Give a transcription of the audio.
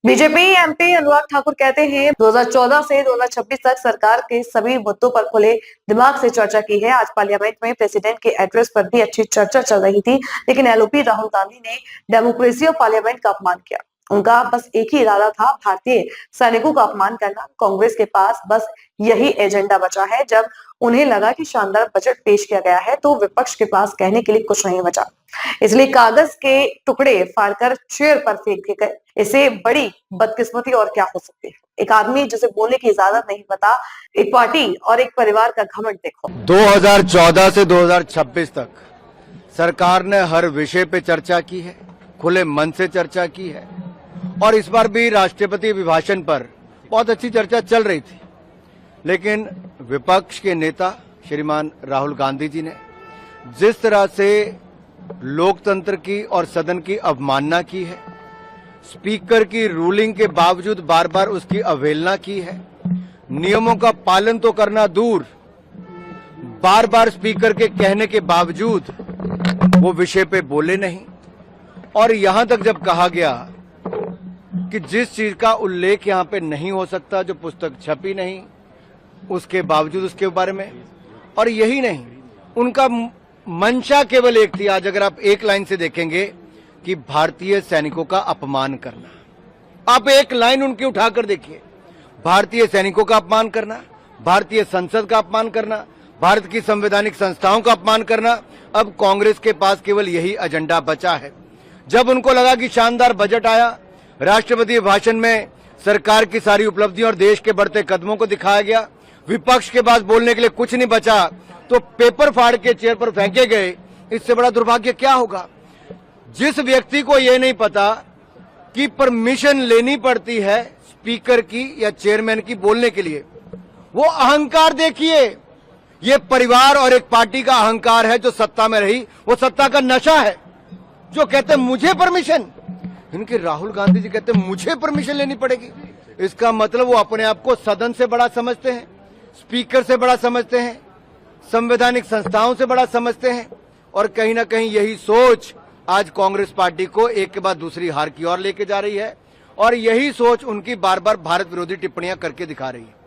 BJP MP Anurag Thakur कहते हैं 2014 से 2026 तक सरकार के सभी मुद्दों पर खुले दिमाग से चर्चा की है। आज पार्लियामेंट में प्रेसिडेंट के एड्रेस पर भी अच्छी चर्चा चल रही थी, लेकिन एलओपी राहुल गांधी ने डेमोक्रेसी और पार्लियामेंट का अपमान किया। उनका बस एक ही इरादा था, भारतीय सैनिकों का अपमान करना। कांग्रेस के पास बस यही एजेंडा बचा है। जब उन्हें लगा कि शानदार बजट पेश किया गया है तो विपक्ष के पास कहने के लिए कुछ नहीं बचा, इसलिए कागज के टुकड़े फाड़कर चेयर पर फेंक दिए गए। इसे बड़ी बदकिस्मती और क्या हो सकती है। एक आदमी जिसे बोलने की इजाजत नहीं पता, एक पार्टी और एक परिवार का घमंड देखो। 2014 से 2026 तक सरकार ने हर विषय पे चर्चा की है, खुले मन से चर्चा की है और इस बार भी राष्ट्रपति अभिभाषण पर बहुत अच्छी चर्चा चल रही थी। लेकिन विपक्ष के नेता श्रीमान राहुल गांधी जी ने जिस तरह से लोकतंत्र की और सदन की अवमानना की है, स्पीकर की रूलिंग के बावजूद बार बार उसकी अवहेलना की है, नियमों का पालन तो करना दूर, बार बार स्पीकर के कहने के बावजूद वो विषय पे बोले नहीं। और यहां तक जब कहा गया कि जिस चीज का उल्लेख यहां पे नहीं हो सकता, जो पुस्तक छपी नहीं, उसके बावजूद उसके बारे में, और यही नहीं, उनका मंशा केवल एक थी। आज अगर आप एक लाइन से देखेंगे कि भारतीय सैनिकों का अपमान करना, आप एक लाइन उनकी उठाकर देखिए, भारतीय सैनिकों का अपमान करना, भारतीय संसद का अपमान करना, भारत की संवैधानिक संस्थाओं का अपमान करना। अब कांग्रेस के पास केवल यही एजेंडा बचा है। जब उनको लगा कि शानदार बजट आया, राष्ट्रपति भाषण में सरकार की सारी उपलब्धियों और देश के बढ़ते कदमों को दिखाया गया, विपक्ष के पास बोलने के लिए कुछ नहीं बचा, तो पेपर फाड़ के चेयर पर फेंके गए। इससे बड़ा दुर्भाग्य क्या होगा। जिस व्यक्ति को यह नहीं पता कि परमिशन लेनी पड़ती है स्पीकर की या चेयरमैन की बोलने के लिए, वो अहंकार देखिए। ये परिवार और एक पार्टी का अहंकार है जो सत्ता में रही, वो सत्ता का नशा है। जो कहते हैं मुझे परमिशन, इनके राहुल गांधी जी कहते हैं मुझे परमिशन लेनी पड़ेगी। इसका मतलब वो अपने आप को सदन से बड़ा समझते हैं, स्पीकर से बड़ा समझते हैं, संवैधानिक संस्थाओं से बड़ा समझते हैं। और कहीं ना कहीं यही सोच आज कांग्रेस पार्टी को एक के बाद दूसरी हार की ओर लेके जा रही है, और यही सोच उनकी बार बार भारत विरोधी टिप्पणियां करके दिखा रही है।